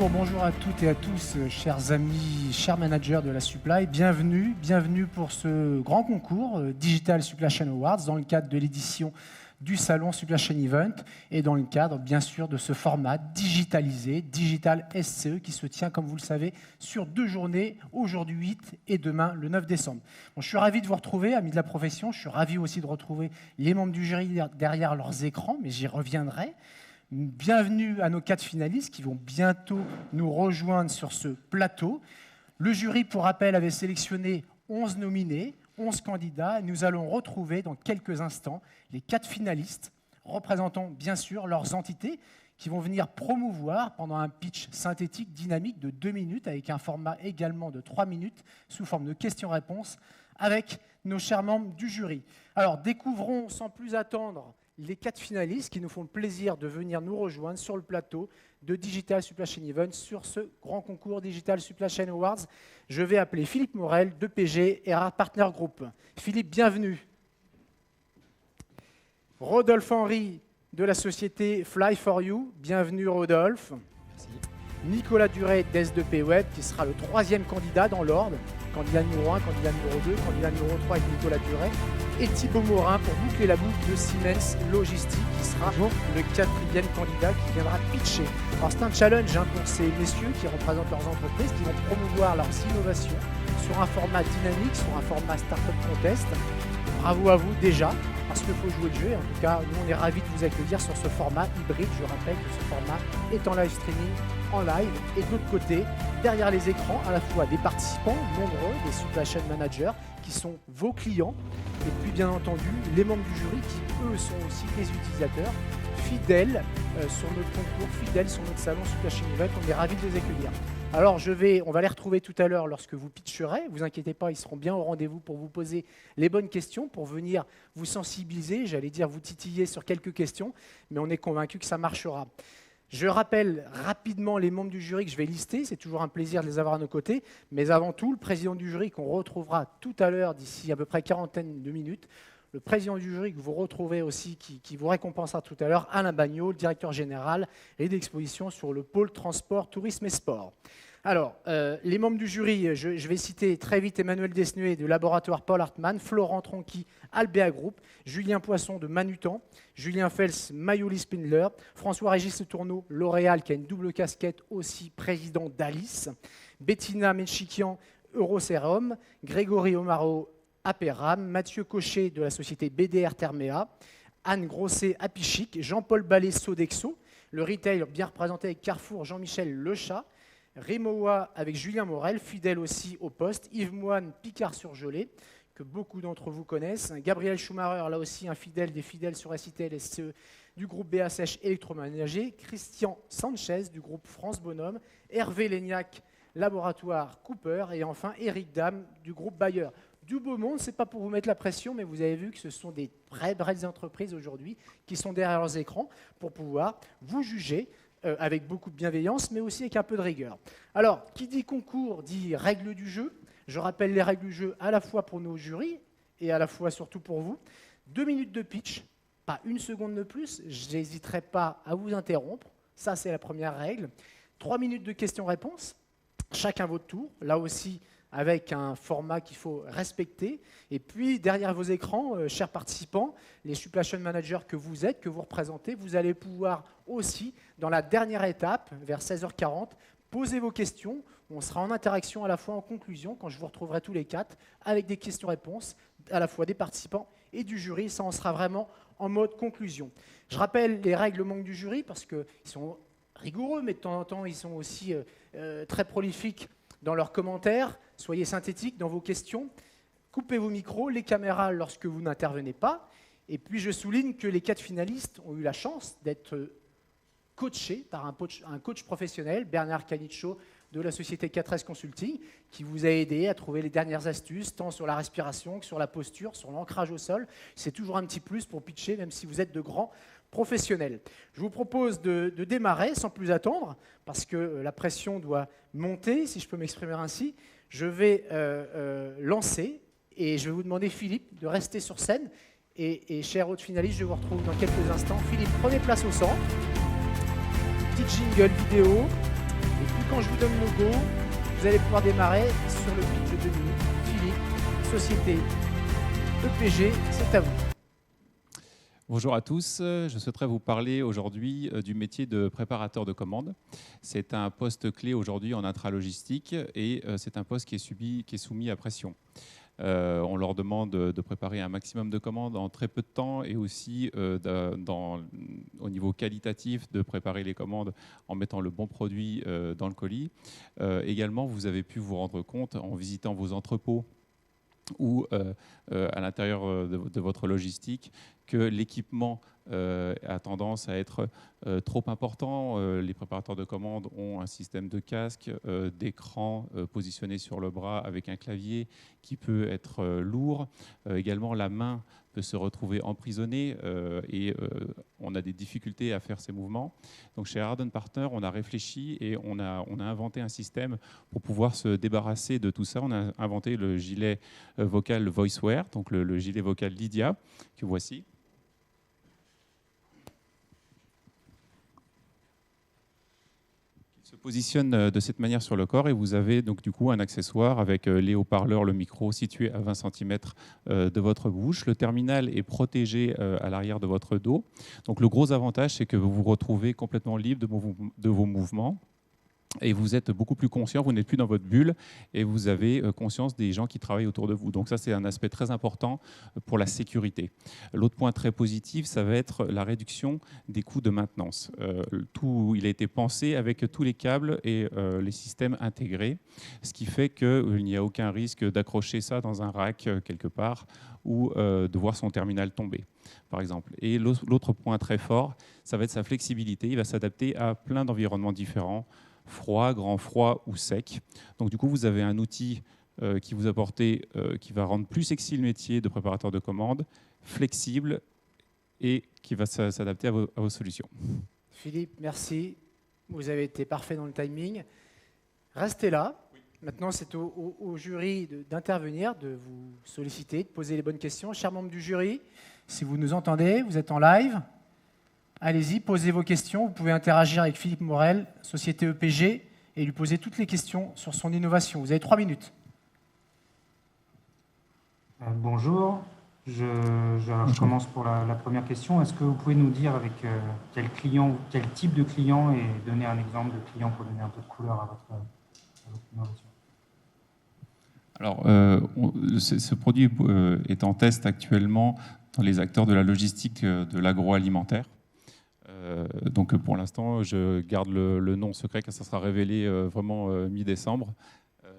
Bonjour à toutes et à tous, chers amis, chers managers de la Supply. Bienvenue pour ce grand concours Digital Supply Chain Awards dans le cadre de l'édition du salon Supply Chain Event et dans le cadre, bien sûr, de ce format digitalisé, Digital SCE, qui se tient, comme vous le savez, sur 2 journées, aujourd'hui 8 et demain le 9 décembre. Bon, je suis ravi de vous retrouver, amis de la profession. Je suis ravi aussi de retrouver les membres du jury derrière leurs écrans, mais j'y reviendrai. Bienvenue à nos 4 finalistes qui vont bientôt nous rejoindre sur ce plateau. Le jury, pour rappel, avait sélectionné 11 nominés, 11 candidats. Et nous allons retrouver dans quelques instants les 4 finalistes représentant bien sûr leurs entités qui vont venir promouvoir pendant un pitch synthétique dynamique de 2 minutes avec un format également de 3 minutes sous forme de questions-réponses avec nos chers membres du jury. Alors, découvrons sans plus attendre les 4 finalistes qui nous font le plaisir de venir nous rejoindre sur le plateau de Digital Supply Chain Event sur ce grand concours Digital Supply Chain Awards. Je vais appeler Philippe Morel de PG Erard Partner Group. Philippe, bienvenue. Rodolphe Henry de la société Fly4You. Bienvenue Rodolphe. Merci. Nicolas Duret d'S2P Web qui sera le 3e candidat dans l'ordre. Candidat numéro 1, candidat numéro 2, candidat numéro 3 avec Nicolas Duret. Et Thibaut Morin pour boucler la boucle de Siemens Logistique qui sera le 4e candidat qui viendra pitcher. Alors c'est un challenge pour ces messieurs qui représentent leurs entreprises, qui vont promouvoir leurs innovations sur un format dynamique, sur un format Startup Contest. Bravo à vous déjà, parce qu'il faut jouer le jeu. Et en tout cas, nous on est ravis de vous accueillir sur ce format hybride. Je rappelle que ce format est en live streaming, en live. Et de l'autre côté, derrière les écrans, à la fois des participants nombreux, des supply chain managers qui sont vos clients, et puis bien entendu les membres du jury qui eux sont aussi des utilisateurs fidèles sur notre concours, fidèles sur notre salon Supply Chain Event. On est ravis de les accueillir. Alors on va les retrouver tout à l'heure lorsque vous pitcherez. Vous inquiétez pas, ils seront bien au rendez-vous pour vous poser les bonnes questions, pour venir vous sensibiliser, j'allais dire vous titiller sur quelques questions, mais on est convaincu que ça marchera. Je rappelle rapidement les membres du jury que je vais lister, c'est toujours un plaisir de les avoir à nos côtés, mais avant tout, le président du jury qu'on retrouvera tout à l'heure d'ici à peu près 40aine de minutes, le président du jury que vous retrouvez aussi, qui vous récompensera tout à l'heure, Alain Bagnot, le directeur général et d'exposition sur le pôle transport, tourisme et sport. Alors, les membres du jury, je vais citer très vite Emmanuel Desnuet de Laboratoire Paul Hartmann, Florent Tronqui, Albéa Group, Julien Poisson de Manutan, Julien Fels, Mayoli Spindler, François-Régis Tourneau, L'Oréal, qui a une double casquette aussi, président d'Alice, Bettina Menchikian, Euroserum, Grégory Omaro, Aperam, Mathieu Cochet de la société BDR Therméa, Anne Grosset, Apichic, Jean-Paul Ballet, Sodexo, le retail bien représenté avec Carrefour, Jean-Michel Lechat, Rémoa avec Julien Morel, fidèle aussi au poste, Yves Moine, Picard-sur-Gelée, que beaucoup d'entre vous connaissent, Gabriel Schumacher, là aussi un fidèle des fidèles sur SITL SCE du groupe BASH Électroménager, Christian Sanchez du groupe France Bonhomme, Hervé Léniac, Laboratoire Cooper, et enfin Eric Dame du groupe Bayer. Du beau monde, ce n'est pas pour vous mettre la pression, mais vous avez vu que ce sont des vraies entreprises aujourd'hui qui sont derrière leurs écrans pour pouvoir vous juger avec beaucoup de bienveillance, mais aussi avec un peu de rigueur. Alors, qui dit concours dit règles du jeu. Je rappelle les règles du jeu à la fois pour nos jurys et à la fois surtout pour vous. 2 minutes de pitch, pas 1 seconde de plus. Je n'hésiterai pas à vous interrompre. Ça, c'est la première règle. 3 minutes de questions-réponses, chacun votre tour. Là aussi, avec un format qu'il faut respecter. Et puis, derrière vos écrans, chers participants, les supply chain managers que vous êtes, que vous représentez, vous allez pouvoir aussi, dans la dernière étape, vers 16h40, poser vos questions. On sera en interaction à la fois en conclusion, quand je vous retrouverai tous les 4, avec des questions-réponses, à la fois des participants et du jury. Ça, on sera vraiment en mode conclusion. Je rappelle les règlements du jury, parce qu'ils sont rigoureux, mais de temps en temps, ils sont aussi très prolifiques dans leurs commentaires. Soyez synthétiques dans vos questions. Coupez vos micros, les caméras lorsque vous n'intervenez pas. Et puis, je souligne que les 4 finalistes ont eu la chance d'être coachés par un coach professionnel, Bernard Canicho, de la société 4S Consulting, qui vous a aidé à trouver les dernières astuces, tant sur la respiration que sur la posture, sur l'ancrage au sol. C'est toujours un petit plus pour pitcher, même si vous êtes de grands professionnels. Je vous propose de démarrer sans plus attendre, parce que la pression doit monter, si je peux m'exprimer ainsi. Je vais lancer et je vais vous demander, Philippe, de rester sur scène. Et chers autres finalistes, je vous retrouve dans quelques instants. Philippe, prenez place au centre. Petite jingle vidéo. Et puis quand je vous donne mon go, vous allez pouvoir démarrer sur le pitch de 2 minutes. Philippe, société EPG, c'est à vous. Bonjour à tous, je souhaiterais vous parler aujourd'hui du métier de préparateur de commandes. C'est un poste clé aujourd'hui en intralogistique et c'est un poste qui est soumis à pression. On leur demande de préparer un maximum de commandes en très peu de temps et aussi au niveau qualitatif de préparer les commandes en mettant le bon produit dans le colis. Également, vous avez pu vous rendre compte en visitant vos entrepôts ou à l'intérieur de votre logistique que l'équipement a tendance à être trop important. Les préparateurs de commandes ont un système de casque, d'écran positionné sur le bras avec un clavier qui peut être lourd. Également, la main peut se retrouver emprisonnée et on a des difficultés à faire ces mouvements. Donc chez Harden Partner, on a réfléchi et on a inventé un système pour pouvoir se débarrasser de tout ça. On a inventé le gilet vocal VoiceWear, donc le gilet vocal Lydia, que voici. Se positionne de cette manière sur le corps et vous avez donc du coup un accessoire avec les haut-parleurs, le micro situé à 20 cm de votre bouche. Le terminal est protégé à l'arrière de votre dos. Donc le gros avantage, c'est que vous vous retrouvez complètement libre de vos mouvements. Et vous êtes beaucoup plus conscient, vous n'êtes plus dans votre bulle et vous avez conscience des gens qui travaillent autour de vous. Donc ça, c'est un aspect très important pour la sécurité. L'autre point très positif, ça va être la réduction des coûts de maintenance. Il a été pensé avec tous les câbles et les systèmes intégrés, ce qui fait qu'il n'y a aucun risque d'accrocher ça dans un rack quelque part ou de voir son terminal tomber, par exemple. Et l'autre point très fort, ça va être sa flexibilité. Il va s'adapter à plein d'environnements différents, froid, grand froid ou sec. Donc du coup, vous avez un outil qui vous qui va rendre plus sexy le métier de préparateur de commandes, flexible et qui va s'adapter à vos solutions. Philippe, merci. Vous avez été parfait dans le timing. Restez là. Oui. Maintenant, c'est au jury d'intervenir, de vous solliciter, de poser les bonnes questions. Chers membres du jury, si vous nous entendez, vous êtes en live. Allez-y, posez vos questions. Vous pouvez interagir avec Philippe Morel, société EPG, et lui poser toutes les questions sur son innovation. Vous avez 3 minutes. Bonjour. Je commence pour la première question. Est-ce que vous pouvez nous dire avec quel type de client et donner un exemple de client pour donner un peu de couleur à votre innovation? Alors, ce produit est en test actuellement dans les acteurs de la logistique de l'agroalimentaire. Donc pour l'instant, je garde le nom secret car ça sera révélé vraiment mi-décembre,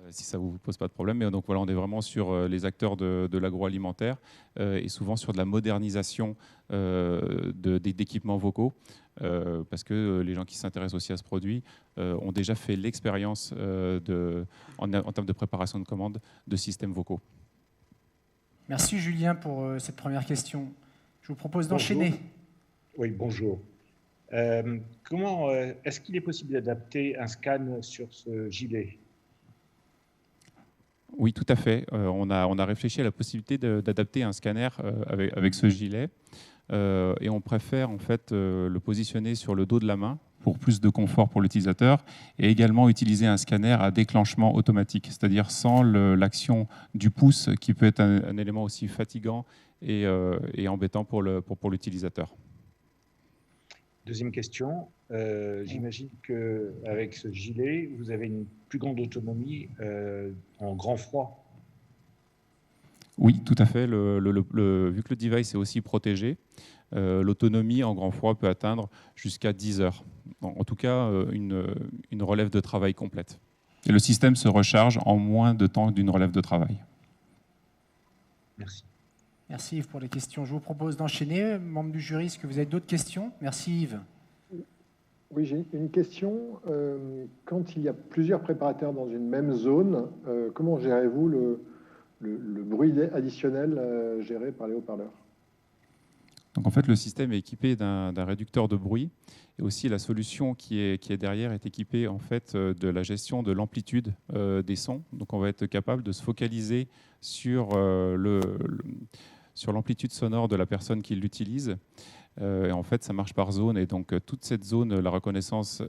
si ça ne vous pose pas de problème. Mais donc voilà, on est vraiment sur les acteurs de l'agroalimentaire et souvent sur de la modernisation d'équipements vocaux parce que les gens qui s'intéressent aussi à ce produit ont déjà fait l'expérience en termes de préparation de commandes de systèmes vocaux. Merci Julien pour cette première question. Je vous propose d'enchaîner. Oui, bonjour. Est-ce qu'il est possible d'adapter un scan sur ce gilet? Oui, tout à fait. On a réfléchi à la possibilité d'adapter un scanner avec ce gilet et on préfère en fait le positionner sur le dos de la main pour plus de confort pour l'utilisateur et également utiliser un scanner à déclenchement automatique, c'est-à-dire sans l'action du pouce qui peut être un élément aussi fatigant et embêtant pour l'utilisateur. Deuxième question, j'imagine qu'avec ce gilet, vous avez une plus grande autonomie en grand froid. Oui, tout à fait. Vu que le device est aussi protégé, l'autonomie en grand froid peut atteindre jusqu'à 10 heures. En tout cas, une relève de travail complète. Et le système se recharge en moins de temps d'une relève de travail. Merci. Merci Yves pour les questions. Je vous propose d'enchaîner. Membre du jury, est-ce que vous avez d'autres questions? Merci Yves. Oui, j'ai une question. Quand il y a plusieurs préparateurs dans une même zone, comment gérez-vous le bruit additionnel géré par les haut-parleurs? Donc en fait, le système est équipé d'un réducteur de bruit et aussi la solution qui est derrière est équipée en fait de la gestion de l'amplitude des sons. Donc on va être capable de se focaliser sur sur l'amplitude sonore de la personne qui l'utilise Et en fait, ça marche par zone. Et donc, toute cette zone, la reconnaissance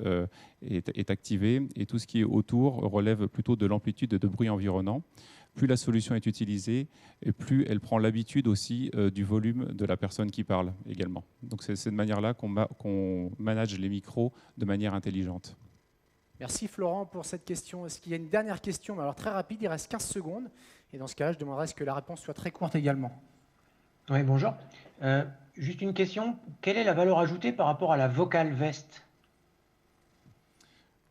est activée. Et tout ce qui est autour relève plutôt de l'amplitude et de bruit environnant. Plus la solution est utilisée, et plus elle prend l'habitude aussi du volume de la personne qui parle également. Donc, c'est de manière-là qu'on manage les micros de manière intelligente. Merci Florent pour cette question. Est-ce qu'il y a une dernière question? Alors très rapide, il reste 15 secondes. Et dans ce cas-là, je demanderai à ce que la réponse soit très courte également. Oui, bonjour. Juste une question. Quelle est la valeur ajoutée par rapport à la Vocal Vest?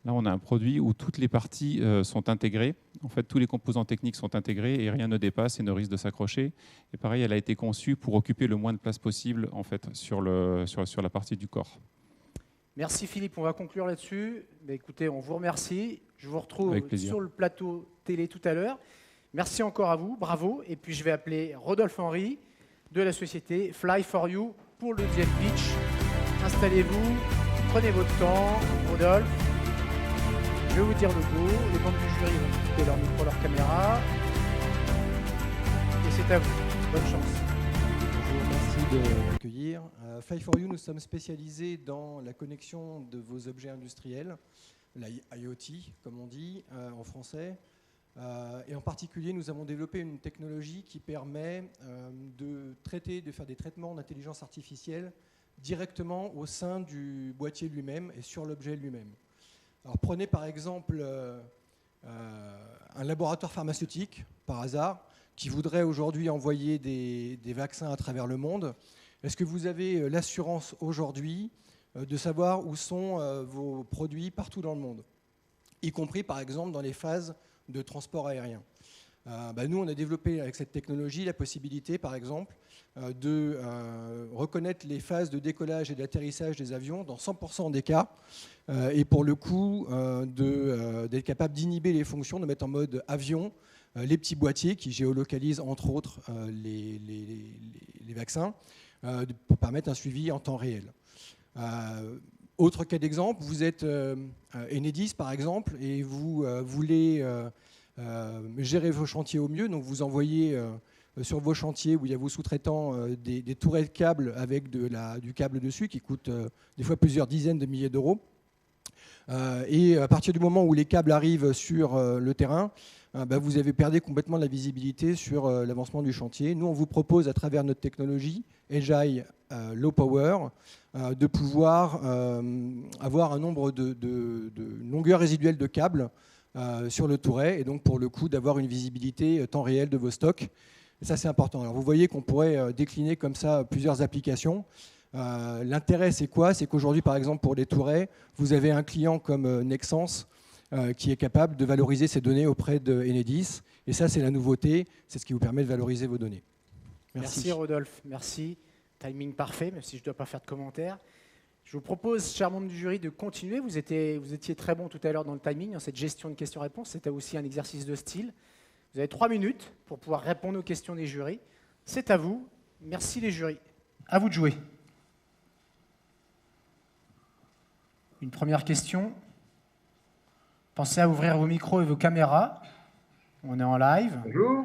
Là, on a un produit où toutes les parties sont intégrées. En fait, tous les composants techniques sont intégrés et rien ne dépasse et ne risque de s'accrocher. Et pareil, elle a été conçue pour occuper le moins de place possible en fait, sur la partie du corps. Merci Philippe, on va conclure là-dessus. Écoutez, on vous remercie. Je vous retrouve sur le plateau télé tout à l'heure. Merci encore à vous, bravo. Et puis je vais appeler Rodolphe Henry de la société Fly4You pour le deuxième pitch. Installez-vous, prenez votre temps. Rodolphe, je vais vous dire le go. Les membres du jury vont couper leur micro, leur caméra. Et c'est à vous. Bonne chance. Bonjour, merci de m'accueillir. Fly4You, nous sommes spécialisés dans la connexion de vos objets industriels, la IoT, comme on dit en français. Et en particulier, nous avons développé une technologie qui permet de faire des traitements d'intelligence artificielle directement au sein du boîtier lui-même et sur l'objet lui-même. Alors, prenez par exemple un laboratoire pharmaceutique, par hasard, qui voudrait aujourd'hui envoyer des vaccins à travers le monde. Est-ce que vous avez l'assurance aujourd'hui de savoir où sont vos produits partout dans le monde, y compris par exemple dans les phases de transport aérien? Nous, on a développé avec cette technologie la possibilité, par exemple, de reconnaître les phases de décollage et d'atterrissage des avions dans 100% des cas, et pour le coup, d'être capable d'inhiber les fonctions, de mettre en mode avion les petits boîtiers qui géolocalisent entre autres les vaccins, pour permettre un suivi en temps réel. Autre cas d'exemple, vous êtes Enedis par exemple, et vous voulez gérer vos chantiers au mieux, donc vous envoyez sur vos chantiers où il y a vos sous-traitants des tourelles de câbles avec du câble dessus qui coûte des fois plusieurs dizaines de milliers d'euros. Et à partir du moment où les câbles arrivent sur le terrain, vous avez perdu complètement la visibilité sur l'avancement du chantier. Nous, on vous propose à travers notre technologie Agile Low Power de pouvoir avoir un nombre de longueurs résiduelles de câbles sur le touret, et donc pour le coup d'avoir une visibilité temps réel de vos stocks. Et ça, c'est important. Alors vous voyez qu'on pourrait décliner comme ça plusieurs applications. L'intérêt, c'est quoi? C'est qu'aujourd'hui, par exemple, pour les tourets, vous avez un client comme Nexans qui est capable de valoriser ses données auprès de Enedis. Et ça, c'est la nouveauté. C'est ce qui vous permet de valoriser vos données. Merci Rodolphe. Merci. Timing parfait, même si je ne dois pas faire de commentaires. Je vous propose, chers membres du jury, de continuer. Vous étiez très bon tout à l'heure dans le timing, dans cette gestion de questions-réponses. C'était aussi un exercice de style. Vous avez 3 minutes pour pouvoir répondre aux questions des jurys. C'est à vous. Merci les jurys. À vous de jouer. Une première question. Pensez à ouvrir vos micros et vos caméras. On est en live. Bonjour.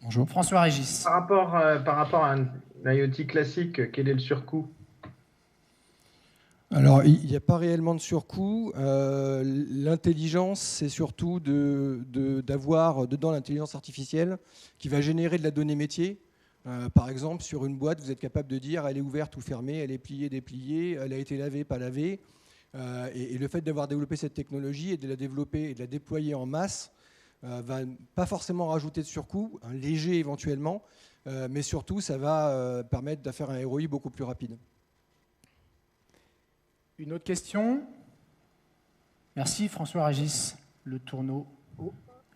Bonjour. François Régis. Par rapport à un IoT classique, quel est le surcoût? Alors, il n'y a pas réellement de surcoût. L'intelligence, c'est surtout d'avoir dedans l'intelligence artificielle qui va générer de la donnée métier. Par exemple, sur une boîte, vous êtes capable de dire elle est ouverte ou fermée, elle est pliée, dépliée, elle a été lavée, pas lavée. Et le fait d'avoir développé cette technologie et de la développer et de la déployer en masse va pas forcément rajouter de surcoût, un léger éventuellement, mais surtout ça va permettre de faire un ROI beaucoup plus rapide. Une autre question? Merci François Régis. Le tourneau.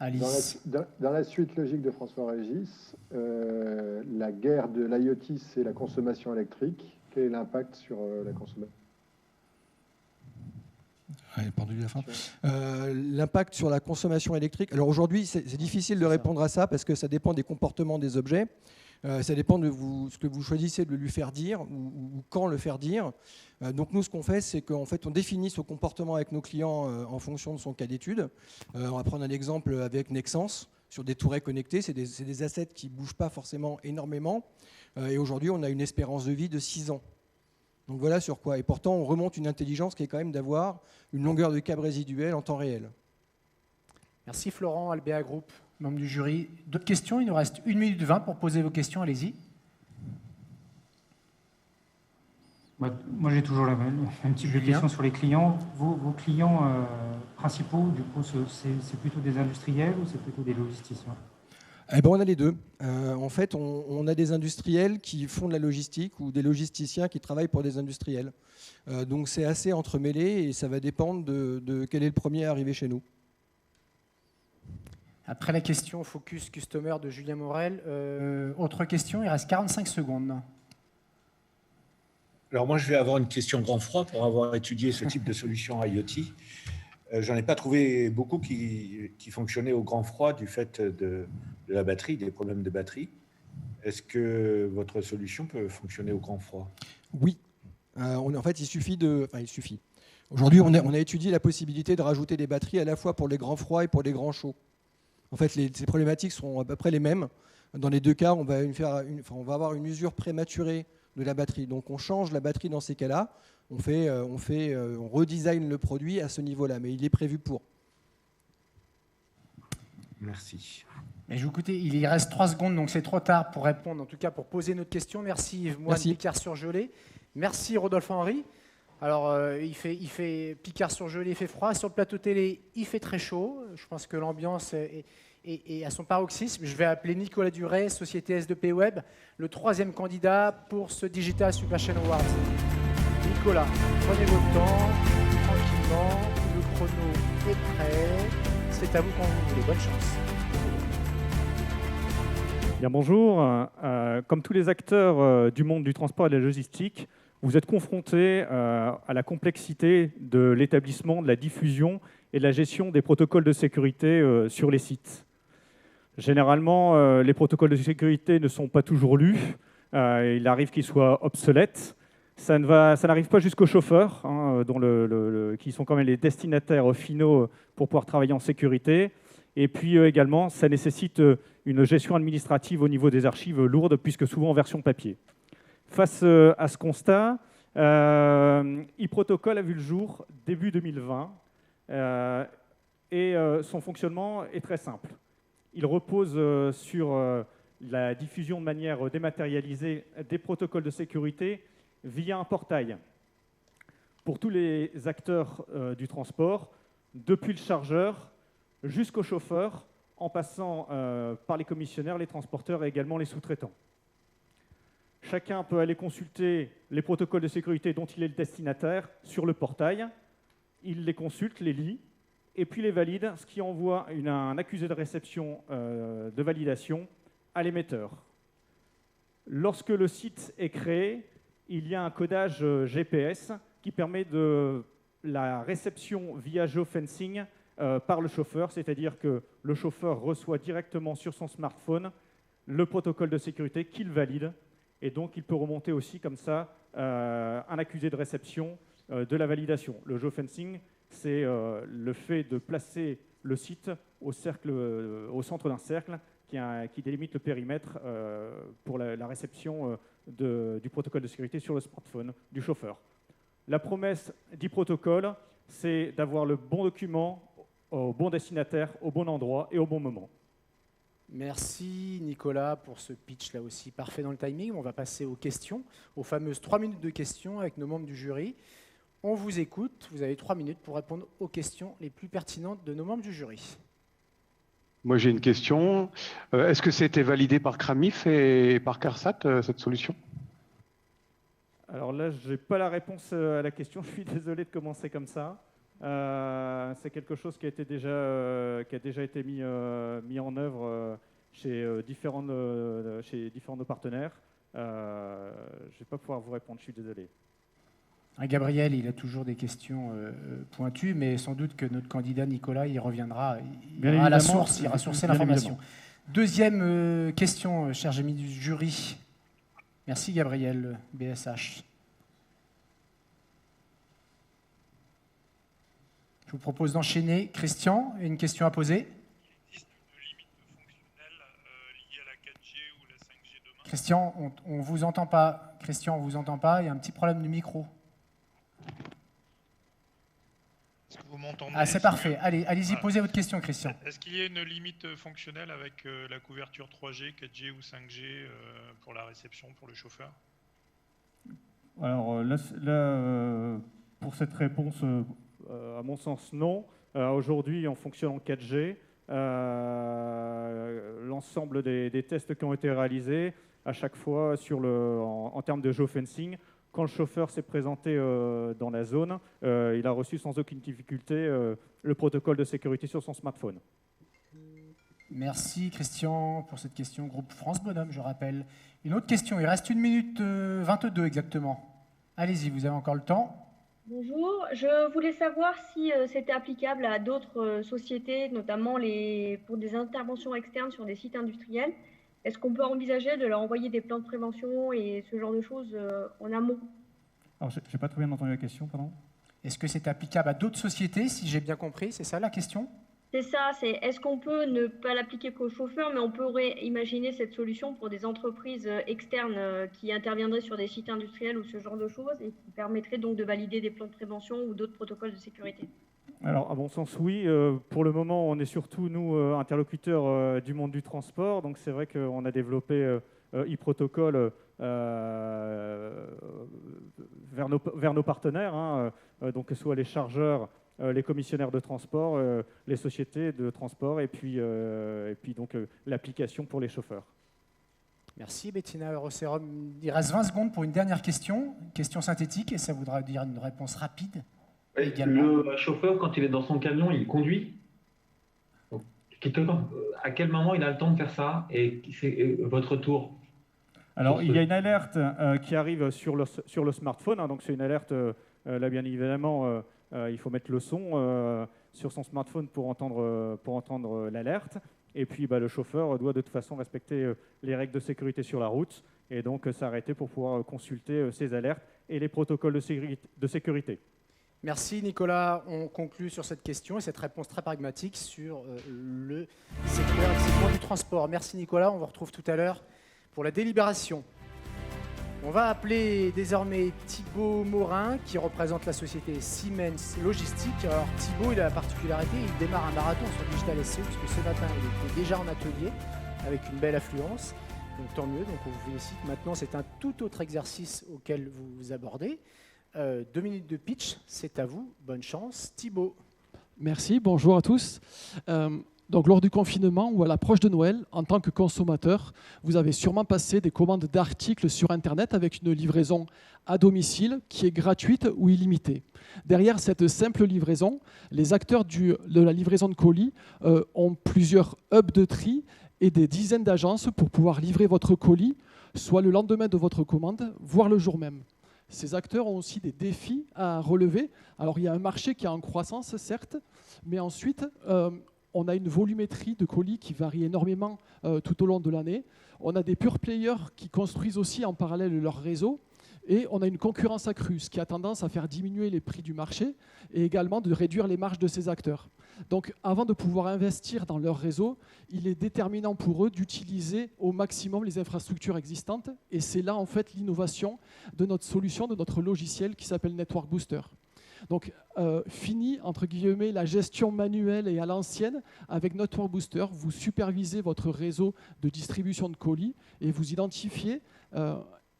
Alice. Dans la suite logique de François Régis, la guerre de l'IoT, c'est la consommation électrique. Quel est l'impact sur la consommation? L'impact sur la consommation électrique. Alors aujourd'hui, c'est difficile de répondre à ça parce que ça dépend des comportements des objets. Ça dépend de ce que vous choisissez de lui faire dire ou quand le faire dire. Donc nous, ce qu'on fait, c'est qu'en fait, on définit ce comportement avec nos clients en fonction de son cas d'étude. On va prendre un exemple avec Nexans. sur des tourets connectés. C'est des assets qui ne bougent pas forcément énormément. Et aujourd'hui, on a une espérance de vie de 6 ans. Donc voilà sur quoi. Et pourtant, on remonte une intelligence qui est quand même d'avoir une longueur de câble résiduelle en temps réel. Merci Florent, Albéa Group, membre du jury. D'autres questions? Il nous reste 1 minute 20 pour poser vos questions, allez-y. Moi, j'ai toujours la même type de question sur les clients. Vos clients principaux, du coup, c'est plutôt des industriels ou c'est plutôt des logisticiens? Eh ben, on a les deux. En fait, on a des industriels qui font de la logistique ou des logisticiens qui travaillent pour des industriels. Donc c'est assez entremêlé et ça va dépendre de quel est le premier à arriver chez nous. Après la question Focus Customer de Julien Morel, autre question, il reste 45 secondes. Alors moi, je vais avoir une question grand froid pour avoir étudié ce type de solution IoT. J'en ai pas trouvé beaucoup qui fonctionnaient au grand froid du fait de la batterie, des problèmes de batterie. Est-ce que votre solution peut fonctionner au grand froid? Oui. En fait, il suffit. Aujourd'hui, on a étudié la possibilité de rajouter des batteries à la fois pour les grands froids et pour les grands chauds. En fait, ces problématiques seront à peu près les mêmes. Dans les deux cas, on va avoir une usure prématurée de la batterie. Donc, on change la batterie dans ces cas-là. On redesign le produit à ce niveau-là, mais il est prévu pour. Merci. Et écoutez, il y reste 3 secondes, donc c'est trop tard pour répondre, en tout cas pour poser notre question. Merci Yves Moine, Picard-sur-Gelée. Merci Rodolphe Henry. Alors, il fait Picard-sur-Gelée, il fait froid. Sur le plateau télé, il fait très chaud. Je pense que l'ambiance est à son paroxysme. Je vais appeler Nicolas Duret, société S2P Web, le 3e candidat pour ce Digital Supply Chain Awards. Nicolas, prenez votre temps, tranquillement, le chrono est prêt. C'est à vous quand vous voulez. Bonne chance. Bien, bonjour. Comme tous les acteurs du monde du transport et de la logistique, vous êtes confrontés à la complexité de l'établissement, de la diffusion et de la gestion des protocoles de sécurité sur les sites. Généralement, les protocoles de sécurité ne sont pas toujours lus. Il arrive qu'ils soient obsolètes. Ça n'arrive pas jusqu'aux chauffeurs, qui sont quand même les destinataires finaux pour pouvoir travailler en sécurité. Et puis également, ça nécessite une gestion administrative au niveau des archives lourde, puisque souvent en version papier. Face à ce constat, e-Protocol a vu le jour début 2020 et son fonctionnement est très simple. Il repose sur la diffusion de manière dématérialisée des protocoles de sécurité via un portail pour tous les acteurs du transport, depuis le chargeur jusqu'au chauffeur, en passant par les commissionnaires, les transporteurs et également les sous-traitants. Chacun peut aller consulter les protocoles de sécurité dont il est le destinataire sur le portail. Il les consulte, les lit, et puis les valide, ce qui envoie un accusé de réception de validation à l'émetteur. Lorsque le site est créé, il y a un codage GPS qui permet de la réception via geofencing par le chauffeur, c'est-à-dire que le chauffeur reçoit directement sur son smartphone le protocole de sécurité qu'il valide, et donc il peut remonter aussi comme ça un accusé de réception de la validation. Le geofencing, c'est le fait de placer le site au centre d'un cercle qui délimite le périmètre pour la réception du protocole de sécurité sur le smartphone du chauffeur. La promesse d'e-Protocol, c'est d'avoir le bon document au bon destinataire, au bon endroit et au bon moment. Merci Nicolas pour ce pitch là aussi parfait dans le timing. On va passer aux questions, aux fameuses 3 minutes de questions avec nos membres du jury. On vous écoute, vous avez 3 minutes pour répondre aux questions les plus pertinentes de nos membres du jury. Moi j'ai une question. Est-ce que c'était validé par Cramif et par CARSAT, cette solution? Alors là, je n'ai pas la réponse à la question, je suis désolé de commencer comme ça. C'est quelque chose qui a déjà été mis en œuvre chez différents de nos partenaires. Je ne vais pas pouvoir vous répondre, je suis désolé. Gabriel, il a toujours des questions pointues, mais sans doute que notre candidat Nicolas y reviendra. Il ira à la source, il ira sourcer l'information. Deuxième question, cher ami du jury. Merci Gabriel, BSH. Je vous propose d'enchaîner. Christian, une question à poser? Christian, on vous entend pas. Christian, on vous entend pas. Il y a un petit problème de micro. Est-ce que vous m'entendez? Ah, c'est parfait. Allez-y, posez votre question, Christian. Est-ce qu'il y a une limite fonctionnelle avec la couverture 3G, 4G ou 5G pour la réception, pour le chauffeur? Alors là, pour cette réponse, à mon sens, non. Aujourd'hui, on fonctionne en 4G. L'ensemble des tests qui ont été réalisés, à chaque fois, en termes de geofencing, quand le chauffeur s'est présenté dans la zone, il a reçu sans aucune difficulté le protocole de sécurité sur son smartphone. Merci Christian pour cette question. Groupe France Bonhomme, je rappelle. Une autre question, il reste 1 minute 22 exactement. Allez-y, vous avez encore le temps. Bonjour, je voulais savoir si c'était applicable à d'autres sociétés, notamment pour des interventions externes sur des sites industriels. Est-ce qu'on peut envisager de leur envoyer des plans de prévention et ce genre de choses en amont? Alors, je n'ai pas très bien entendu la question, pardon. Est-ce que c'est applicable à d'autres sociétés, si j'ai bien compris? C'est ça la question? C'est ça, est-ce qu'on peut ne pas l'appliquer qu'aux chauffeurs, mais on pourrait imaginer cette solution pour des entreprises externes qui interviendraient sur des sites industriels ou ce genre de choses et qui permettraient donc de valider des plans de prévention ou d'autres protocoles de sécurité? Alors, à mon sens, oui. Pour le moment, on est surtout, nous, interlocuteurs du monde du transport. Donc, c'est vrai qu'on a développé e-protocole vers nos partenaires, hein, donc que ce soit les chargeurs, les commissionnaires de transport, les sociétés de transport et puis donc l'application pour les chauffeurs. Merci Bettina Euroserum. Il reste 20 secondes pour une dernière question synthétique, et ça voudra dire une réponse rapide. Oui, le chauffeur, quand il est dans son camion, il conduit. Donc, à quel moment il a le temps de faire ça et c'est votre tour? Alors, il y a une alerte qui arrive sur le smartphone, hein, donc c'est une alerte, là bien évidemment, il faut mettre le son sur son smartphone pour entendre l'alerte. Et puis le chauffeur doit de toute façon respecter les règles de sécurité sur la route et donc s'arrêter pour pouvoir consulter ces alertes et les protocoles de sécurité. Merci Nicolas. On conclut sur cette question et cette réponse très pragmatique sur le segment du transport. Merci Nicolas, on vous retrouve tout à l'heure pour la délibération. On va appeler désormais Thibaut Morin qui représente la société Siemens Logistique. Alors Thibaut, il a la particularité, il démarre un marathon sur Digital SEO puisque ce matin il était déjà en atelier avec une belle affluence. Donc tant mieux, donc on vous félicite. Maintenant c'est un tout autre exercice auquel vous vous abordez. 2 minutes de pitch, c'est à vous. Bonne chance. Thibaut. Merci, bonjour à tous. Donc, lors du confinement ou à l'approche de Noël, en tant que consommateur, vous avez sûrement passé des commandes d'articles sur Internet avec une livraison à domicile qui est gratuite ou illimitée. Derrière cette simple livraison, les acteurs de la livraison de colis ont plusieurs hubs de tri et des dizaines d'agences pour pouvoir livrer votre colis, soit le lendemain de votre commande, voire le jour même. Ces acteurs ont aussi des défis à relever. Alors, il y a un marché qui est en croissance, certes, mais ensuite, on a une volumétrie de colis qui varie énormément tout au long de l'année. On a des pure players qui construisent aussi en parallèle leur réseau. Et on a une concurrence accrue, ce qui a tendance à faire diminuer les prix du marché et également de réduire les marges de ces acteurs. Donc, avant de pouvoir investir dans leur réseau, il est déterminant pour eux d'utiliser au maximum les infrastructures existantes. Et c'est là, en fait, l'innovation de notre solution, de notre logiciel qui s'appelle Network Booster. Donc, fini, entre guillemets, la gestion manuelle et à l'ancienne. Avec Network Booster, vous supervisez votre réseau de distribution de colis et vous identifiez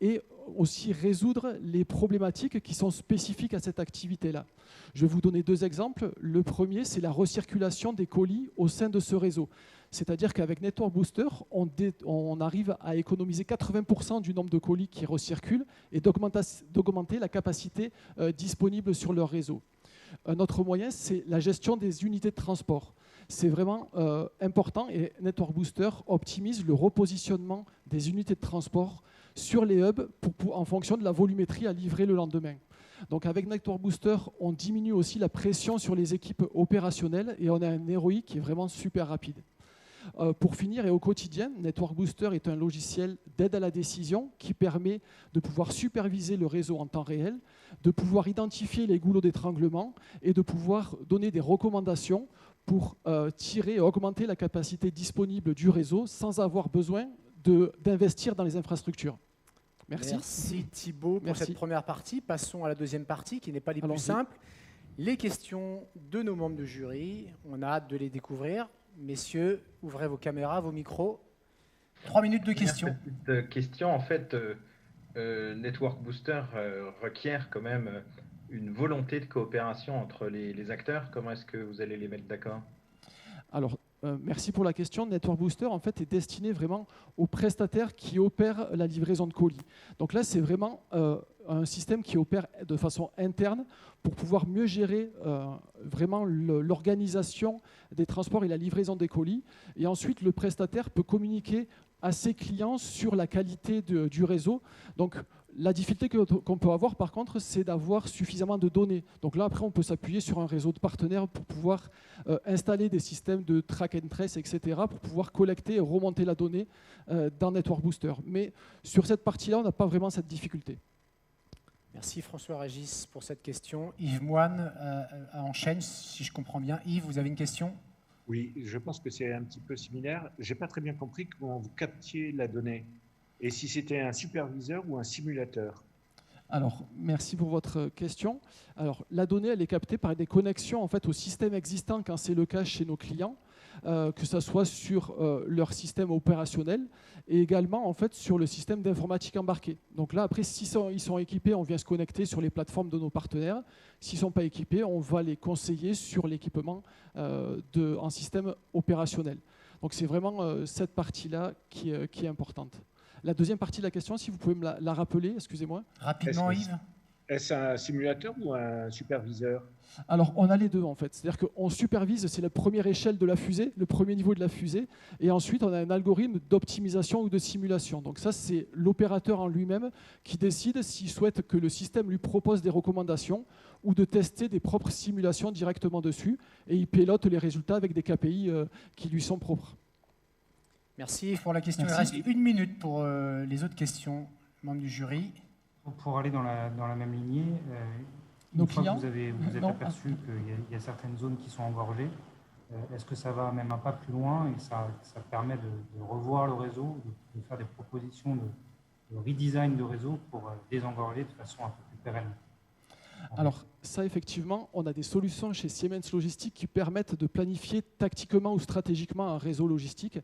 et aussi résoudre les problématiques qui sont spécifiques à cette activité-là. Je vais vous donner 2 exemples. Le premier, c'est la recirculation des colis au sein de ce réseau. C'est-à-dire qu'avec Network Booster, on arrive à économiser 80% du nombre de colis qui recirculent et d'augmenter la capacité disponible sur leur réseau. Un autre moyen, c'est la gestion des unités de transport. C'est vraiment important et Network Booster optimise le repositionnement des unités de transport sur les hubs en fonction de la volumétrie à livrer le lendemain. Donc avec Network Booster, on diminue aussi la pression sur les équipes opérationnelles et on a un ROI qui est vraiment super rapide. Pour finir et au quotidien, Network Booster est un logiciel d'aide à la décision qui permet de pouvoir superviser le réseau en temps réel, de pouvoir identifier les goulots d'étranglement et de pouvoir donner des recommandations pour tirer et augmenter la capacité disponible du réseau sans avoir besoin d'investir dans les infrastructures. Merci. Merci Thibaut pour Merci. cette première partie. Passons à la deuxième partie qui n'est pas les plus Allons-y. simples. Les questions de nos membres de jury. On a hâte de les découvrir. Messieurs, ouvrez vos caméras, vos micros. 3 minutes de questions. Petite question, en fait, Network Booster requiert quand même une volonté de coopération entre les acteurs. Comment est-ce que vous allez les mettre d'accord? Alors, merci pour la question. Network Booster, en fait, est destiné vraiment aux prestataires qui opèrent la livraison de colis. Donc là, c'est vraiment un système qui opère de façon interne pour pouvoir mieux gérer vraiment l'organisation des transports et la livraison des colis. Et ensuite, le prestataire peut communiquer à ses clients sur la qualité du réseau. Donc, la difficulté qu'on peut avoir, par contre, c'est d'avoir suffisamment de données. Donc là, après, on peut s'appuyer sur un réseau de partenaires pour pouvoir installer des systèmes de track and trace, etc., pour pouvoir collecter et remonter la donnée dans Network Booster. Mais sur cette partie-là, on n'a pas vraiment cette difficulté. Merci François Régis pour cette question. Yves Moine enchaîne, si je comprends bien. Yves, vous avez une question? Oui, je pense que c'est un petit peu similaire. Je n'ai pas très bien compris comment vous captiez la donnée et si c'était un superviseur ou un simulateur. Alors, merci pour votre question. Alors, la donnée, elle est captée par des connexions en fait, au système existant quand c'est le cas chez nos clients, que ce soit sur leur système opérationnel et également en fait, sur le système d'informatique embarquée. Donc là, après, s'ils sont équipés, on vient se connecter sur les plateformes de nos partenaires. S'ils ne sont pas équipés, on va les conseiller sur l'équipement en système opérationnel. Donc c'est vraiment cette partie-là qui est importante. La deuxième partie de la question, si vous pouvez me la rappeler, excusez-moi. Rapidement, Yves. Est-ce un simulateur ou un superviseur? Alors, on a les deux, en fait. C'est-à-dire qu'on supervise, c'est la première échelle de la fusée, le premier niveau de la fusée. Et ensuite, on a un algorithme d'optimisation ou de simulation. Donc ça, c'est l'opérateur en lui-même qui décide s'il souhaite que le système lui propose des recommandations ou de tester des propres simulations directement dessus. Et il pilote les résultats avec des KPI qui lui sont propres. Merci pour la question. Merci. Il reste 1 minute pour les autres questions, membres du jury. Pour aller dans la même lignée, Nos une fois clients que vous êtes aperçu qu'il y a certaines zones qui sont engorgées, est-ce que ça va même un pas plus loin et ça permet de revoir le réseau, de faire des propositions de redesign de réseau pour désengorger de façon un peu plus pérenne? Alors ça, effectivement, on a des solutions chez Siemens Logistique qui permettent de planifier tactiquement ou stratégiquement un réseau logistique.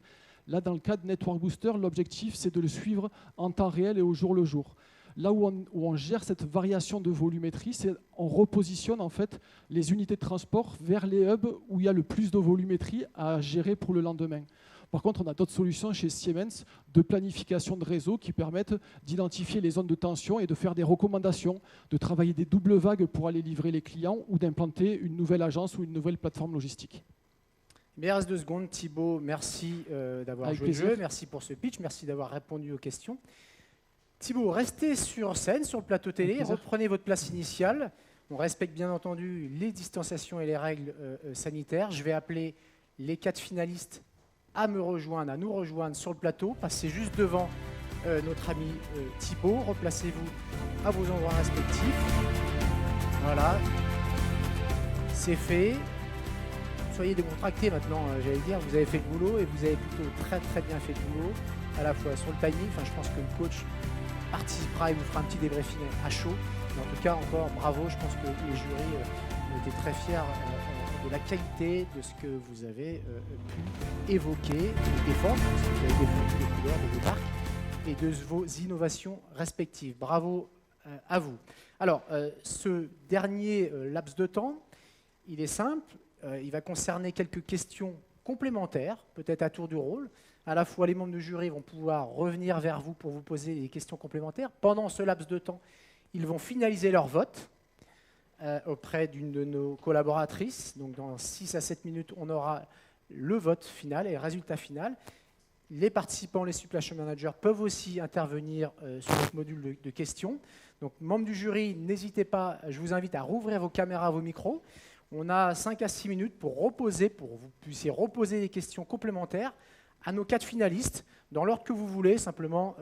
Là, dans le cas de Network Booster, l'objectif, c'est de le suivre en temps réel et au jour le jour. Là où on gère cette variation de volumétrie, c'est on repositionne en fait les unités de transport vers les hubs où il y a le plus de volumétrie à gérer pour le lendemain. Par contre, on a d'autres solutions chez Siemens de planification de réseau qui permettent d'identifier les zones de tension et de faire des recommandations, de travailler des doubles vagues pour aller livrer les clients ou d'implanter une nouvelle agence ou une nouvelle plateforme logistique. Il reste 2 secondes. Thibaut, merci d'avoir joué le jeu. Merci pour ce pitch. Merci d'avoir répondu aux questions. Thibaut, restez sur scène, sur le plateau télé. Reprenez votre place initiale. On respecte bien entendu les distanciations et les règles sanitaires. Je vais appeler les 4 finalistes à nous rejoindre sur le plateau. Passez juste devant notre ami Thibaut. Replacez-vous à vos endroits respectifs. Voilà. C'est fait. Soyez décontractés maintenant, j'allais dire. Vous avez fait le boulot et vous avez plutôt très très bien fait le boulot, à la fois sur le timing. Enfin, je pense que le coach participera et vous fera un petit débriefing à chaud. Mais en tout cas, encore bravo. Je pense que les jurys ont été très fiers de la qualité de ce que vous avez pu évoquer et défendre, parce que vous avez défendu les couleurs de vos marques et de vos innovations respectives. Bravo à vous. Alors, ce dernier laps de temps, il est simple. Il va concerner quelques questions complémentaires, peut-être à tour du rôle. À la fois, les membres du jury vont pouvoir revenir vers vous pour vous poser des questions complémentaires. Pendant ce laps de temps, ils vont finaliser leur vote auprès d'une de nos collaboratrices. Donc, dans 6 à 7 minutes, on aura le vote final et le résultat final. Les participants, les supply chain managers peuvent aussi intervenir sur notre module de questions. Donc, membres du jury, n'hésitez pas, je vous invite à rouvrir vos caméras, vos micros. On a 5 à 6 minutes pour que vous puissiez reposer des questions complémentaires à nos 4 finalistes, dans l'ordre que vous voulez. Simplement,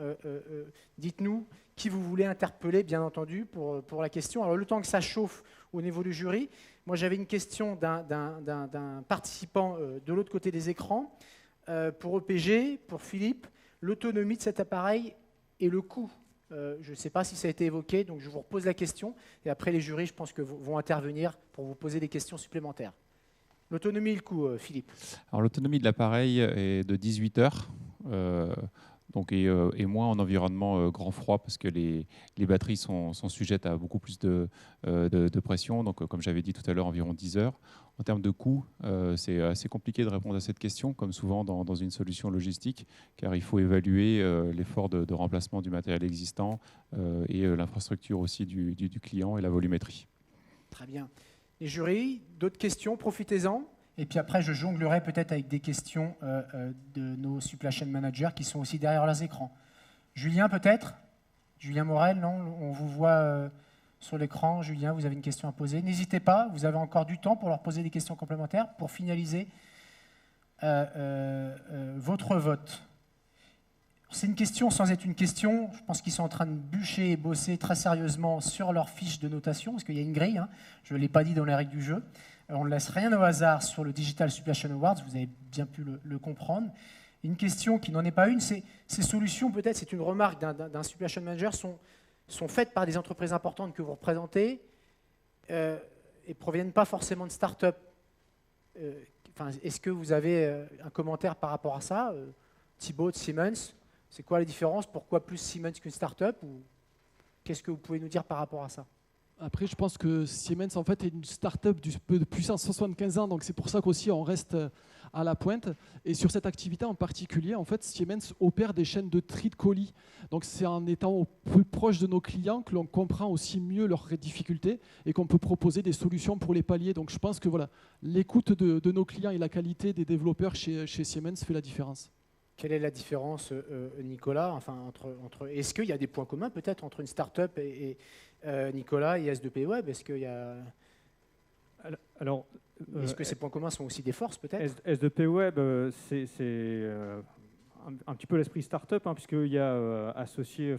dites-nous qui vous voulez interpeller, bien entendu, pour la question. Alors, le temps que ça chauffe au niveau du jury, moi, j'avais une question d'un participant de l'autre côté des écrans. Pour EPG, pour Philippe, l'autonomie de cet appareil et le coût. Je ne sais pas si ça a été évoqué, donc je vous repose la question, et après les jurys, je pense que vont intervenir pour vous poser des questions supplémentaires. L'autonomie et le coût, Philippe. Alors l'autonomie de l'appareil est de 18 heures. Et moins en environnement grand froid parce que les batteries sont sujettes à beaucoup plus de pression. Donc, comme j'avais dit tout à l'heure, environ 10 heures. En termes de coût, c'est assez compliqué de répondre à cette question, comme souvent dans une solution logistique, car il faut évaluer l'effort de remplacement du matériel existant et l'infrastructure aussi du client et la volumétrie. Très bien. Les jurys, d'autres questions, profitez-en. Et puis après, je jonglerai peut-être avec des questions de nos supply chain managers qui sont aussi derrière leurs écrans. Julien, peut-être? Julien Morel, non? On vous voit sur l'écran. Julien, vous avez une question à poser. N'hésitez pas, vous avez encore du temps pour leur poser des questions complémentaires pour finaliser votre vote. C'est une question sans être une question. Je pense qu'ils sont en train de bûcher et bosser très sérieusement sur leur fiche de notation, parce qu'il y a une grille, hein. Je ne l'ai pas dit dans les règles du jeu. On ne laisse rien au hasard sur le Digital Supply Chain Awards, vous avez bien pu le comprendre. Une question qui n'en est pas une, c'est ces solutions, peut-être, c'est une remarque d'un Supply Chain Manager, sont faites par des entreprises importantes que vous représentez et proviennent pas forcément de start-up. Est-ce que vous avez un commentaire par rapport à ça? Thibaut de Siemens, c'est quoi la différence? Pourquoi plus Siemens qu'une start-up? Ou qu'est-ce que vous pouvez nous dire par rapport à ça? Après, je pense que Siemens en fait est une start-up de puissance 75 ans, donc c'est pour ça qu'aussi on reste à la pointe. Et sur cette activité en particulier, en fait, Siemens opère des chaînes de tri de colis. Donc c'est en étant au plus proche de nos clients que l'on comprend aussi mieux leurs difficultés et qu'on peut proposer des solutions pour les pallier. Donc je pense que voilà, l'écoute de nos clients et la qualité des développeurs chez Siemens fait la différence. Quelle est la différence, Nicolas, est-ce qu'il y a des points communs peut-être entre une start-up et Nicolas et S2P Web? Est-ce qu'il y a... est-ce que ces points communs sont aussi des forces peut-être? S2P Web, c'est un petit peu l'esprit start-up, hein, puisqu'il y a associé,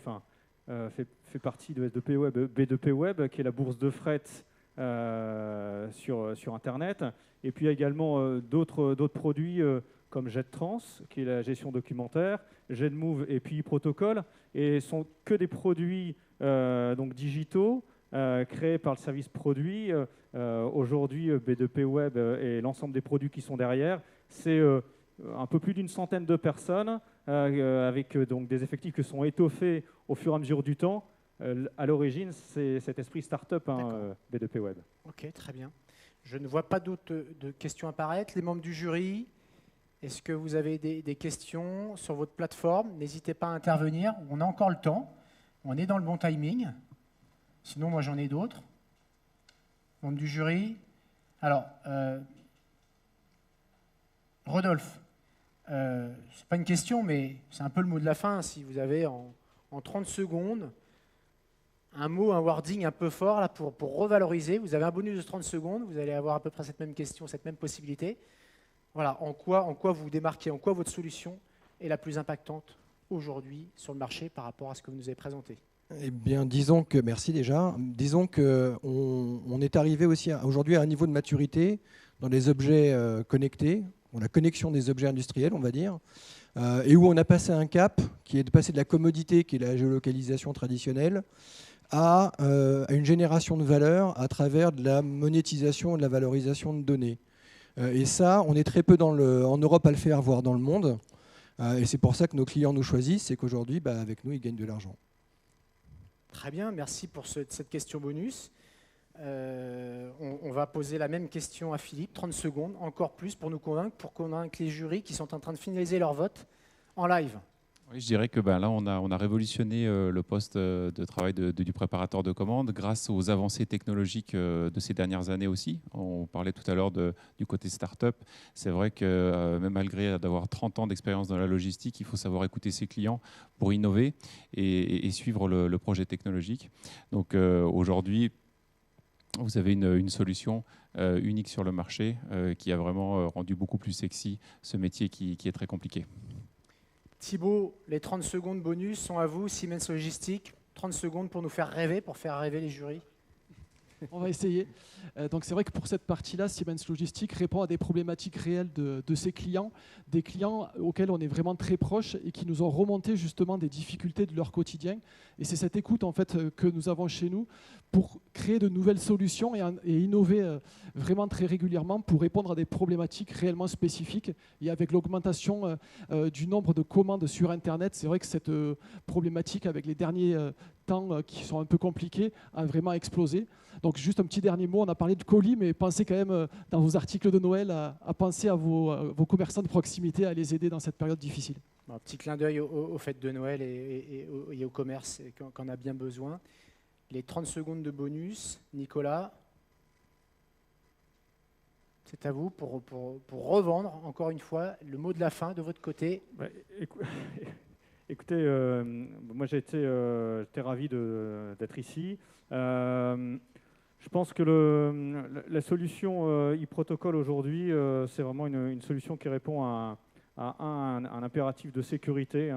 fait partie de S2P Web, B2P Web, qui est la bourse de fret sur Internet. Et puis il y a également d'autres produits comme JetTrans, qui est la gestion documentaire, JetMove et puis Protocol, et sont que des produits donc digitaux créés par le service produit. Aujourd'hui, B2P Web et l'ensemble des produits qui sont derrière, c'est un peu plus d'une centaine de personnes avec donc des effectifs qui sont étoffés au fur et à mesure du temps. À l'origine, c'est cet esprit start-up, B2P Web. Ok, très bien. Je ne vois pas d'autres questions apparaître. Les membres du jury, est-ce que vous avez des questions sur votre plateforme? N'hésitez pas à intervenir. On a encore le temps. On est dans le bon timing. Sinon, moi, j'en ai d'autres. Membres du jury. Alors, Rodolphe, c'est pas une question, mais c'est un peu le mot de la fin. Si vous avez en 30 secondes un mot, un wording un peu fort là, pour revaloriser, vous avez un bonus de 30 secondes. Vous allez avoir à peu près cette même question, cette même possibilité. Voilà, en quoi vous vous démarquez, en quoi votre solution est la plus impactante aujourd'hui sur le marché par rapport à ce que vous nous avez présenté? Eh bien, disons que, merci déjà, disons qu'on est arrivé aussi aujourd'hui à un niveau de maturité dans les objets connectés, dans la connexion des objets industriels, on va dire, et où on a passé un cap qui est de passer de la commodité, qui est la géolocalisation traditionnelle, à une génération de valeur à travers de la monétisation et de la valorisation de données. Et ça, on est très peu en Europe à le faire, voire dans le monde. Et c'est pour ça que nos clients nous choisissent, c'est qu'aujourd'hui, avec nous, ils gagnent de l'argent. Très bien, merci pour cette question bonus. On va poser la même question à Philippe, 30 secondes, encore plus pour nous convaincre, pour convaincre les jurys qui sont en train de finaliser leur vote en live. Oui, je dirais que là, on a révolutionné le poste de travail du préparateur de commande grâce aux avancées technologiques de ces dernières années aussi. On parlait tout à l'heure du côté start-up. C'est vrai que même malgré d'avoir 30 ans d'expérience dans la logistique, il faut savoir écouter ses clients pour innover et suivre le projet technologique. Donc aujourd'hui, vous avez une solution unique sur le marché qui a vraiment rendu beaucoup plus sexy ce métier qui est très compliqué. Thibaut, les 30 secondes bonus sont à vous, Siemens Logistique. 30 secondes pour nous faire rêver, pour faire rêver les jurys. On va essayer. Donc c'est vrai que pour cette partie-là, Siemens Logistique répond à des problématiques réelles de ses clients, des clients auxquels on est vraiment très proche et qui nous ont remonté justement des difficultés de leur quotidien. Et c'est cette écoute en fait que nous avons chez nous pour créer de nouvelles solutions et innover vraiment très régulièrement pour répondre à des problématiques réellement spécifiques. Et avec l'augmentation du nombre de commandes sur Internet, c'est vrai que cette problématique avec les derniers temps qui sont un peu compliqués a vraiment explosé. Donc juste un petit dernier mot, on a parlé de colis, mais pensez quand même dans vos articles de Noël à penser à vos commerçants de proximité, à les aider dans cette période difficile. Un petit clin d'œil aux fêtes de Noël et au commerce quand on a bien besoin. Les 30 secondes de bonus, Nicolas, c'est à vous pour revendre encore une fois le mot de la fin de votre côté. Écoutez, moi j'étais ravi d'être ici. Je pense que la solution e-protocol aujourd'hui, c'est vraiment une solution qui répond à un impératif de sécurité.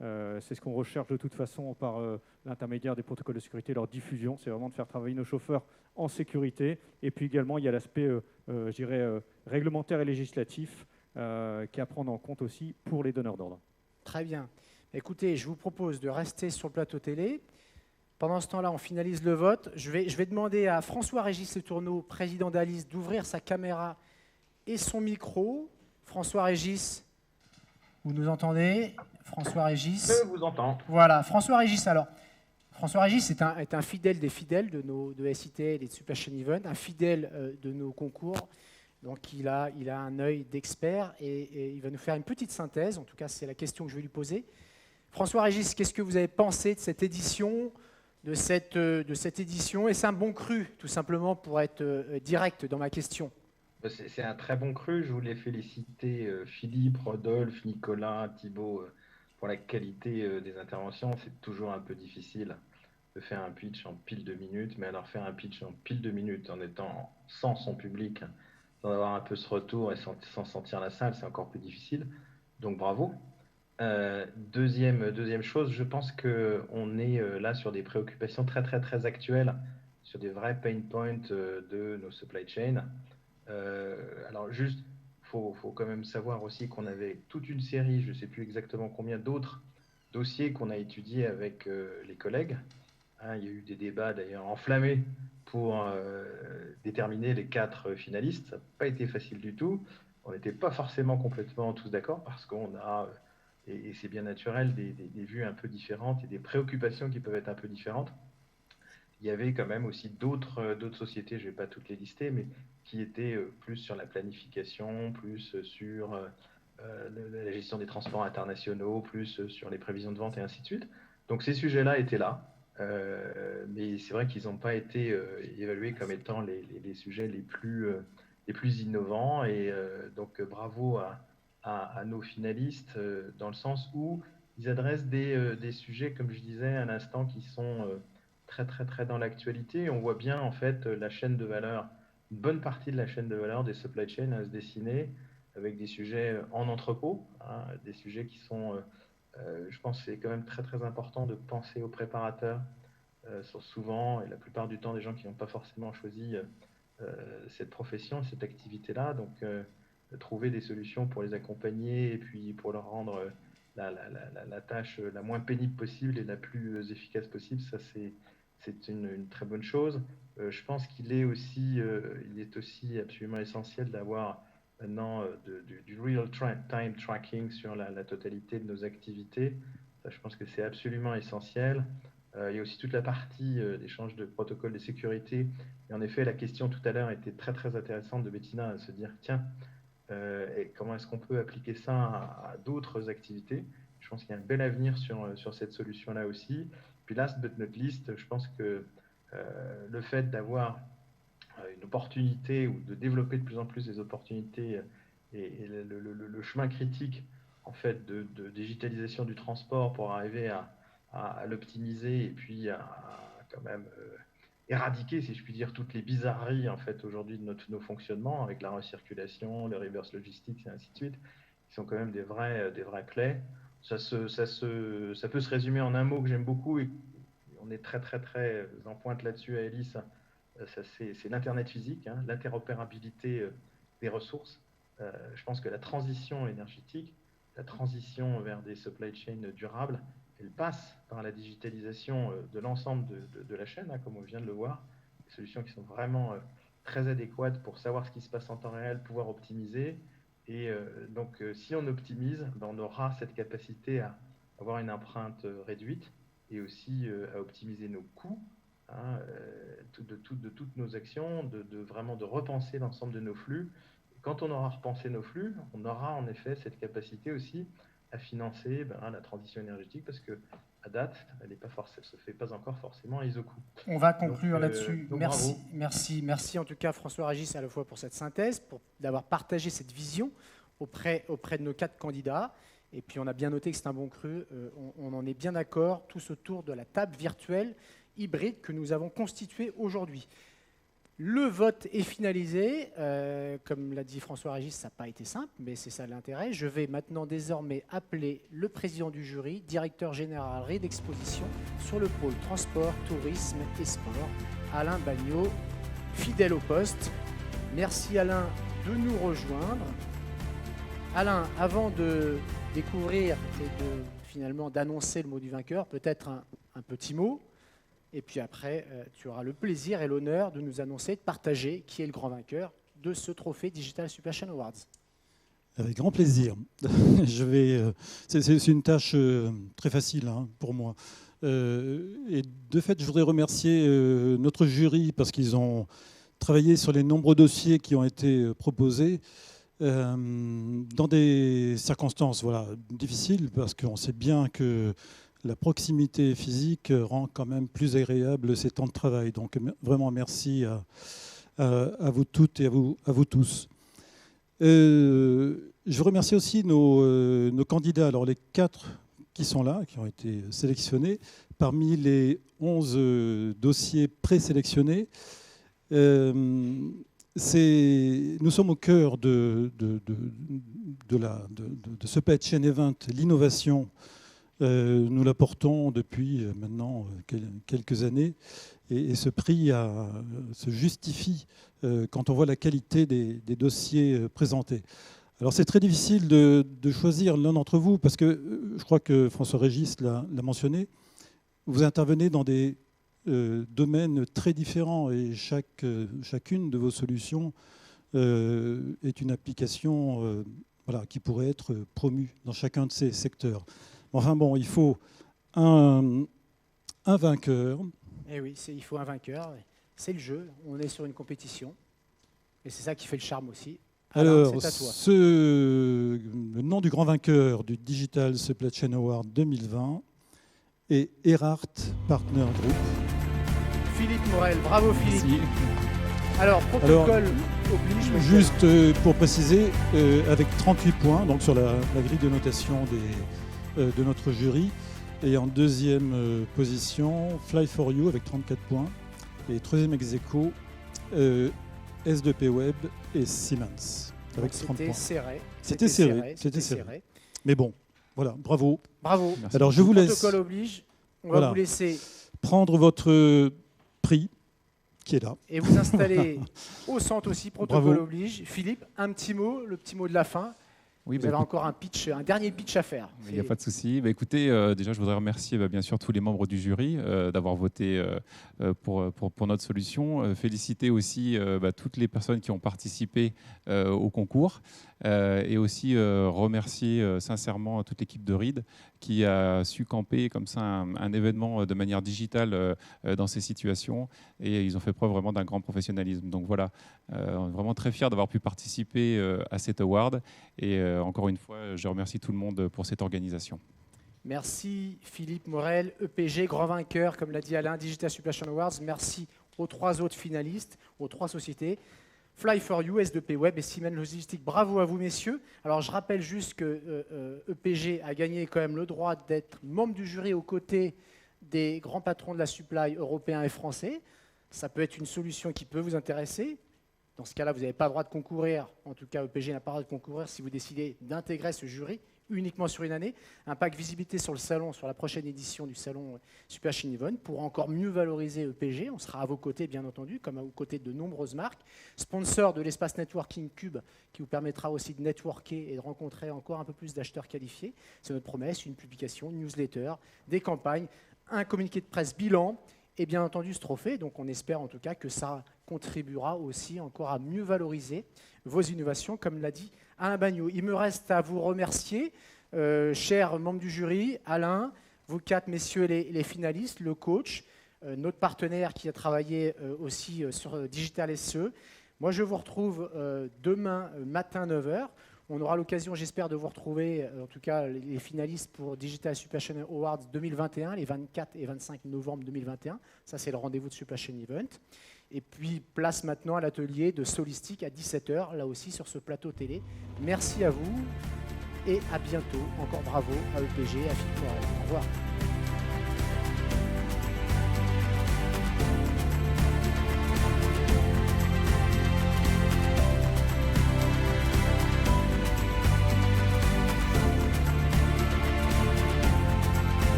C'est ce qu'on recherche de toute façon par l'intermédiaire des protocoles de sécurité, leur diffusion. C'est vraiment de faire travailler nos chauffeurs en sécurité. Et puis également, il y a l'aspect, je dirais, réglementaire et législatif qui est à prendre en compte aussi pour les donneurs d'ordre. Très bien. Écoutez, je vous propose de rester sur le plateau télé. Pendant ce temps-là, on finalise le vote. Je vais demander à François-Régis Le Tourneau, président d'Alice, d'ouvrir sa caméra et son micro. François-Régis, vous nous entendez? François-Régis. Je vous entends. Voilà, François-Régis. Alors, François-Régis est un fidèle des fidèles de SITL et de Super Chain Event, un fidèle de nos concours. Donc, il a un œil d'expert et il va nous faire une petite synthèse. En tout cas, c'est la question que je vais lui poser. François-Régis, qu'est-ce que vous avez pensé de cette édition, de cette édition? Et c'est un bon cru, tout simplement, pour être direct dans ma question. C'est un très bon cru. Je voulais féliciter Philippe, Rodolphe, Nicolas, Thibaut pour la qualité des interventions. C'est toujours un peu difficile de faire un pitch en pile 2 minutes, mais alors faire un pitch en pile 2 minutes en étant sans son public, sans avoir un peu ce retour et sans sentir la salle, c'est encore plus difficile. Donc bravo. Deuxième chose, je pense qu'on est là sur des préoccupations très très très actuelles, sur des vrais pain points de nos supply chains. Alors juste, faut quand même savoir aussi qu'on avait toute une série, je ne sais plus exactement combien d'autres dossiers qu'on a étudiés avec les collègues. Il y a eu des débats d'ailleurs enflammés pour déterminer les 4 finalistes. Ça n'a pas été facile du tout. On n'était pas forcément complètement tous d'accord parce qu'on a... Et c'est bien naturel, des vues un peu différentes et des préoccupations qui peuvent être un peu différentes. Il y avait quand même aussi d'autres sociétés, je ne vais pas toutes les lister, mais qui étaient plus sur la planification, plus sur la gestion des transports internationaux, plus sur les prévisions de vente et ainsi de suite. Donc ces sujets-là étaient là, mais c'est vrai qu'ils n'ont pas été évalués comme étant les sujets les plus innovants. Et donc bravo à nos finalistes, dans le sens où ils adressent des sujets, comme je disais à l'instant, qui sont très très très dans l'actualité. On voit bien en fait la chaîne de valeur, une bonne partie de la chaîne de valeur des supply chains à se dessiner avec des sujets en entrepôt, des sujets qui sont, je pense que c'est quand même très très important de penser aux préparateurs, sont souvent et la plupart du temps des gens qui n'ont pas forcément choisi cette profession, cette activité-là. Donc trouver des solutions pour les accompagner et puis pour leur rendre la tâche la moins pénible possible et la plus efficace possible, ça c'est une très bonne chose. Je pense qu'il est aussi absolument essentiel d'avoir maintenant du real-time tracking sur la totalité de nos activités. Ça, je pense que c'est absolument essentiel. Il y a aussi toute la partie d'échange de protocoles de sécurité. Et en effet, la question tout à l'heure était très très intéressante de Bettina, à se dire, tiens, et comment est-ce qu'on peut appliquer ça à d'autres activités? Je pense qu'il y a un bel avenir sur cette solution-là aussi. Puis last but not least, je pense que le fait d'avoir une opportunité ou de développer de plus en plus des opportunités et le chemin critique en fait de digitalisation du transport pour arriver à l'optimiser et puis à quand même éradiquer, si je puis dire, toutes les bizarreries en fait aujourd'hui de nos fonctionnements avec la recirculation, le reverse logistics et ainsi de suite, qui sont quand même des vrais plaies. Ça peut se résumer en un mot que j'aime beaucoup et on est très très très en pointe là-dessus à Hélice. C'est l'Internet physique, hein, l'interopérabilité des ressources. Je pense que la transition énergétique, la transition vers des supply chains durables, elle passe par la digitalisation de l'ensemble de la chaîne, hein, comme on vient de le voir, des solutions qui sont vraiment très adéquates pour savoir ce qui se passe en temps réel, pouvoir optimiser. Et donc, si on optimise, ben, on aura cette capacité à avoir une empreinte réduite et aussi à optimiser nos coûts, hein, de toutes nos actions, vraiment de repenser l'ensemble de nos flux. Et quand on aura repensé nos flux, on aura en effet cette capacité aussi à financer la transition énergétique, parce que à date, elle ne se fait pas encore forcément à ISOCOO. On va conclure là-dessus. Merci, merci en tout cas François Régis à la fois pour cette synthèse, d'avoir partagé cette vision auprès de nos 4 candidats. Et puis on a bien noté que c'est un bon cru. On en est bien d'accord tous autour de la table virtuelle hybride que nous avons constituée aujourd'hui. Le vote est finalisé. Comme l'a dit François Régis, ça n'a pas été simple, mais c'est ça l'intérêt. Je vais maintenant désormais appeler le président du jury, directeur général RID Exposition sur le pôle transport, tourisme et sport, Alain Bagnot, fidèle au poste. Merci Alain de nous rejoindre. Alain, avant de découvrir et finalement d'annoncer le mot du vainqueur, peut-être un petit mot. Et puis après, tu auras le plaisir et l'honneur de nous annoncer, de partager qui est le grand vainqueur de ce trophée Digital Supply Chain Awards. Avec grand plaisir. C'est une tâche très facile pour moi. Et de fait, je voudrais remercier notre jury parce qu'ils ont travaillé sur les nombreux dossiers qui ont été proposés dans des circonstances difficiles, parce qu'on sait bien que la proximité physique rend quand même plus agréable ces temps de travail. Donc vraiment merci à vous toutes et à vous tous. Je remercie aussi nos candidats. Alors les 4 qui sont là, qui ont été sélectionnés, parmi les 11 dossiers présélectionnés, nous sommes au cœur de Supply Chain Event, l'innovation. Nous la portons depuis maintenant quelques années, et ce prix se justifie quand on voit la qualité des dossiers présentés. Alors c'est très difficile de choisir l'un d'entre vous, parce que je crois que François Régis l'a mentionné, vous intervenez dans des domaines très différents, et chacune de vos solutions est une application qui pourrait être promue dans chacun de ces secteurs. Enfin bon, il faut un vainqueur. Eh oui, il faut un vainqueur. C'est le jeu. On est sur une compétition. Et c'est ça qui fait le charme aussi. Alors, c'est à toi. Le nom du grand vainqueur du Digital Supply Chain Award 2020 est Erhardt Partner Group. Philippe Morel. Bravo Philippe. Merci. Alors, protocole oblige. Juste pour préciser, avec 38 points, donc sur la grille de notation de notre jury. Et en deuxième position, Fly4You avec 34 points. Et troisième ex-aequo, S2P Web et Siemens avec 30 points. C'était serré. Mais bon, voilà, bravo. Bravo. Merci. Alors je vous laisse. Protocole oblige. On va vous laisser prendre votre prix qui est là. Et vous installer au centre aussi, protocole oblige. Philippe, un petit mot, le petit mot de la fin. Oui, vous avez encore un dernier pitch à faire. Il n'y a pas de souci. Écoutez, déjà, je voudrais remercier bien sûr tous les membres du jury d'avoir voté pour notre solution. Féliciter aussi toutes les personnes qui ont participé au concours. Et aussi remercier sincèrement toute l'équipe de RID qui a su camper comme ça un événement de manière digitale dans ces situations. Et ils ont fait preuve vraiment d'un grand professionnalisme. Donc voilà, on est vraiment très fiers d'avoir pu participer à cet award. Et encore une fois, je remercie tout le monde pour cette organisation. Merci Philippe Morel, EPG, grand vainqueur, comme l'a dit Alain, Digital Supply Chain Awards. Merci aux 3 autres finalistes, aux 3 sociétés. Fly4You, S2P Web et Siemens Logistique. Bravo à vous, messieurs. Alors, je rappelle juste que EPG a gagné quand même le droit d'être membre du jury aux côtés des grands patrons de la supply européens et français. Ça peut être une solution qui peut vous intéresser. Dans ce cas-là, vous n'avez pas le droit de concourir. En tout cas, EPG n'a pas le droit de concourir si vous décidez d'intégrer ce jury uniquement sur une année. Un pack visibilité sur le salon, sur la prochaine édition du salon Super Machine Event, pour encore mieux valoriser EPG. On sera à vos côtés, bien entendu, comme aux côtés de nombreuses marques. Sponsor de l'espace Networking Cube, qui vous permettra aussi de networker et de rencontrer encore un peu plus d'acheteurs qualifiés. C'est notre promesse, une publication, une newsletter, des campagnes, un communiqué de presse bilan, et bien entendu ce trophée. Donc on espère en tout cas que ça contribuera aussi encore à mieux valoriser vos innovations, comme l'a dit Alain Bagnot. Il me reste à vous remercier, chers membres du jury, Alain, vous quatre messieurs les finalistes, le coach, notre partenaire qui a travaillé aussi sur Digital SE. Moi je vous retrouve demain matin 9h. On aura l'occasion, j'espère, de vous retrouver, en tout cas les finalistes pour Digital Super Channel Awards 2021, les 24 et 25 novembre 2021. Ça, c'est le rendez-vous de Super Channel Event. Et puis, place maintenant à l'atelier de Solistic à 17h, là aussi sur ce plateau télé. Merci à vous et à bientôt. Encore bravo à EPG, à Philippe Morel. Au revoir.